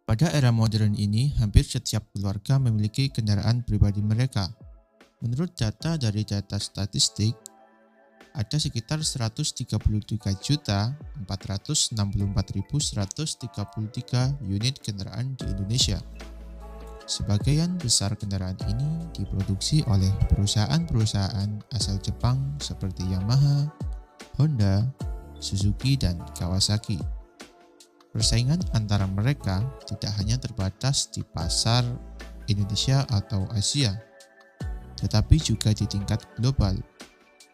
Pada era modern ini, hampir setiap keluarga memiliki kendaraan pribadi mereka. Menurut data dari data statistik, ada sekitar 133.464.133 unit kendaraan di Indonesia. Sebagian besar kendaraan ini diproduksi oleh perusahaan-perusahaan asal Jepang seperti Yamaha, Honda, Suzuki, dan Kawasaki. Persaingan antara mereka tidak hanya terbatas di pasar Indonesia atau Asia, tetapi juga di tingkat global.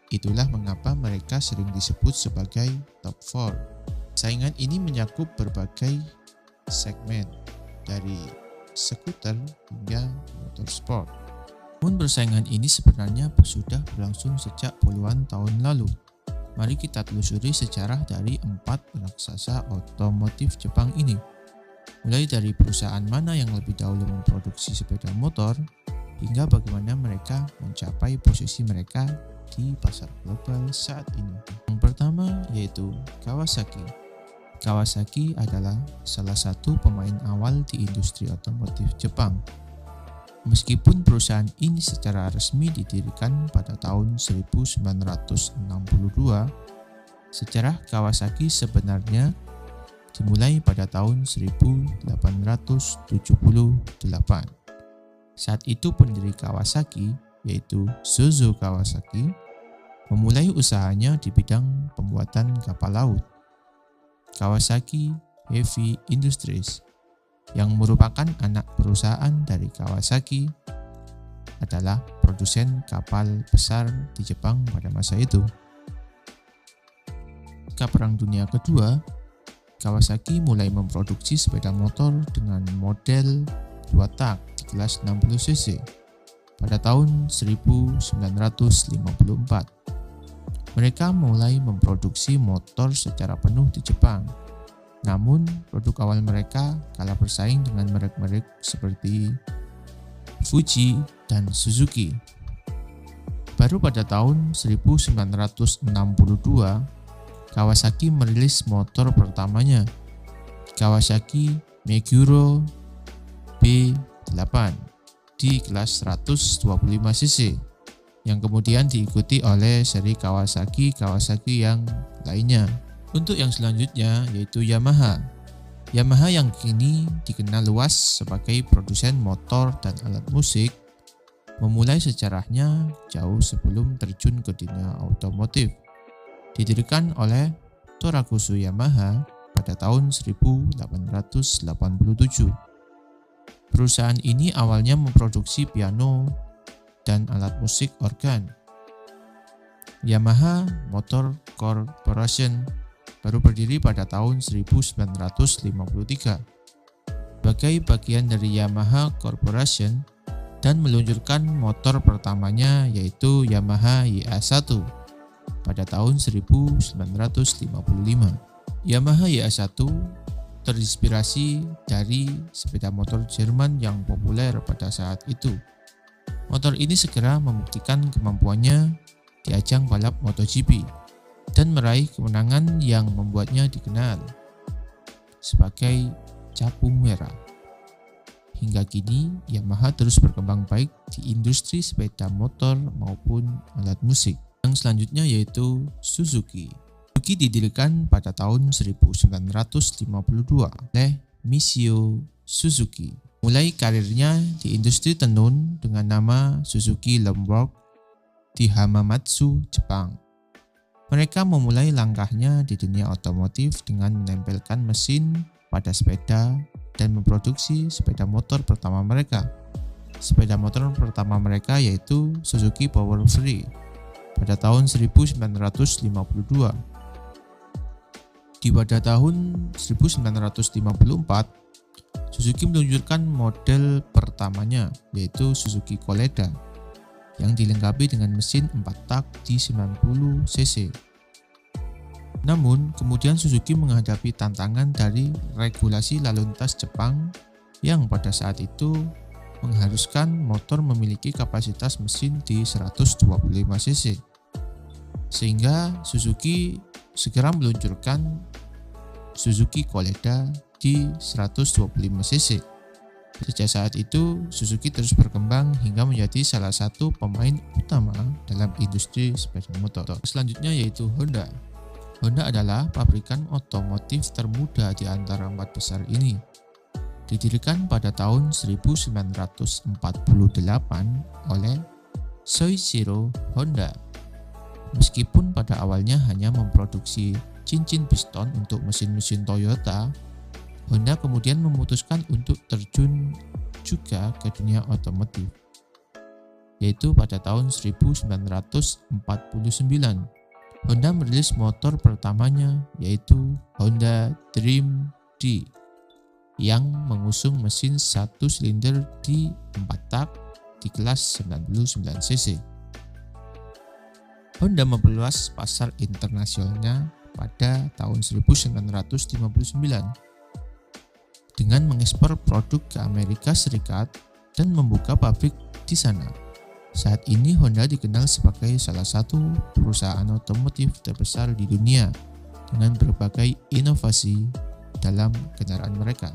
Itulah mengapa mereka sering disebut sebagai top 4. Saingan ini mencakup berbagai segmen, dari skuter hingga motorsport. Namun persaingan ini sebenarnya sudah berlangsung sejak puluhan tahun lalu. Mari kita telusuri sejarah dari 4 raksasa otomotif Jepang ini. Mulai dari perusahaan mana yang lebih dahulu memproduksi sepeda motor, hingga bagaimana mereka mencapai posisi mereka di pasar global saat ini. Yang pertama yaitu Kawasaki. Kawasaki adalah salah satu pemain awal di industri otomotif Jepang. Meskipun perusahaan ini secara resmi didirikan pada tahun 1962, sejarah Kawasaki sebenarnya dimulai pada tahun 1878. Saat itu pendiri Kawasaki, yaitu Shozo Kawasaki, memulai usahanya di bidang pembuatan kapal laut. Kawasaki Heavy Industries, yang merupakan anak perusahaan dari Kawasaki, adalah produsen kapal besar di Jepang pada masa itu. Ketika Perang Dunia Kedua, Kawasaki mulai memproduksi sepeda motor dengan model 2 tak di kelas 60 cc pada tahun 1954. Mereka mulai memproduksi motor secara penuh di Jepang. Namun, produk awal mereka kalah bersaing dengan merek-merek seperti Fuji dan Suzuki. Baru pada tahun 1962, Kawasaki merilis motor pertamanya, Kawasaki Meguro B8 di kelas 125 cc, yang kemudian diikuti oleh seri Kawasaki yang lainnya. Untuk yang selanjutnya yaitu Yamaha. Yamaha yang kini dikenal luas sebagai produsen motor dan alat musik, memulai sejarahnya jauh sebelum terjun ke dunia otomotif. Didirikan oleh Torakusu Yamaha pada tahun 1887. Perusahaan ini awalnya memproduksi piano dan alat musik organ. Yamaha Motor Corporation baru berdiri pada tahun 1953. Sebagai bagian dari Yamaha Corporation dan meluncurkan motor pertamanya yaitu Yamaha YA1 pada tahun 1955. Yamaha YA1 terinspirasi dari sepeda motor Jerman yang populer pada saat itu. Motor ini segera membuktikan kemampuannya di ajang balap MotoGP dan meraih kemenangan yang membuatnya dikenal sebagai capung merah. Hingga kini, Yamaha terus berkembang baik di industri sepeda motor maupun alat musik. Yang selanjutnya yaitu Suzuki. Suzuki didirikan pada tahun 1952 oleh Michio Suzuki. Mulai karirnya di industri tenun dengan nama Suzuki Lombard di Hamamatsu, Jepang. Mereka memulai langkahnya di dunia otomotif dengan menempelkan mesin pada sepeda dan memproduksi sepeda motor pertama mereka. Sepeda motor pertama mereka yaitu Suzuki Power Free pada tahun 1952. Pada tahun 1954, Suzuki meluncurkan model pertamanya yaitu Suzuki Koleda yang dilengkapi dengan mesin 4 tak di 90 cc. Namun, kemudian Suzuki menghadapi tantangan dari regulasi lalu lintas Jepang yang pada saat itu mengharuskan motor memiliki kapasitas mesin di 125 cc. Sehingga Suzuki segera meluncurkan Suzuki Koleda di 125 cc. Sejak saat itu, Suzuki terus berkembang hingga menjadi salah satu pemain utama dalam industri sepeda motor. Selanjutnya yaitu Honda. Honda adalah pabrikan otomotif termuda di antara 4 besar ini. Didirikan pada tahun 1948 oleh Soichiro Honda. Meskipun pada awalnya hanya memproduksi cincin piston untuk mesin-mesin Toyota, Honda kemudian memutuskan untuk terjun juga ke dunia otomotif, yaitu pada tahun 1949. Honda merilis motor pertamanya yaitu Honda Dream D yang mengusung mesin 1 silinder di 4 tak di kelas 99 cc. Honda memperluas pasar internasionalnya pada tahun 1959 dengan mengekspor produk ke Amerika Serikat dan membuka pabrik di sana. Saat ini Honda dikenal sebagai salah satu perusahaan otomotif terbesar di dunia dengan berbagai inovasi dalam kendaraan mereka.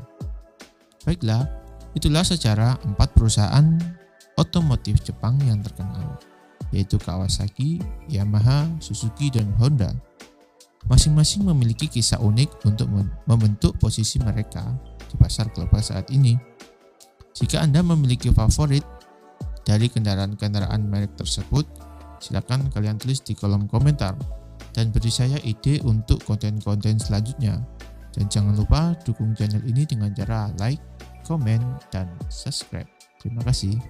Baiklah, itulah secara 4 perusahaan otomotif Jepang yang terkenal, yaitu Kawasaki, Yamaha, Suzuki, dan Honda. Masing-masing memiliki kisah unik untuk membentuk posisi mereka di pasar global saat ini. Jika Anda memiliki favorit dari kendaraan-kendaraan merek tersebut, silakan kalian tulis di kolom komentar dan beri saya ide untuk konten-konten selanjutnya. Dan jangan lupa dukung channel ini dengan cara like, komen, dan subscribe. Terima kasih.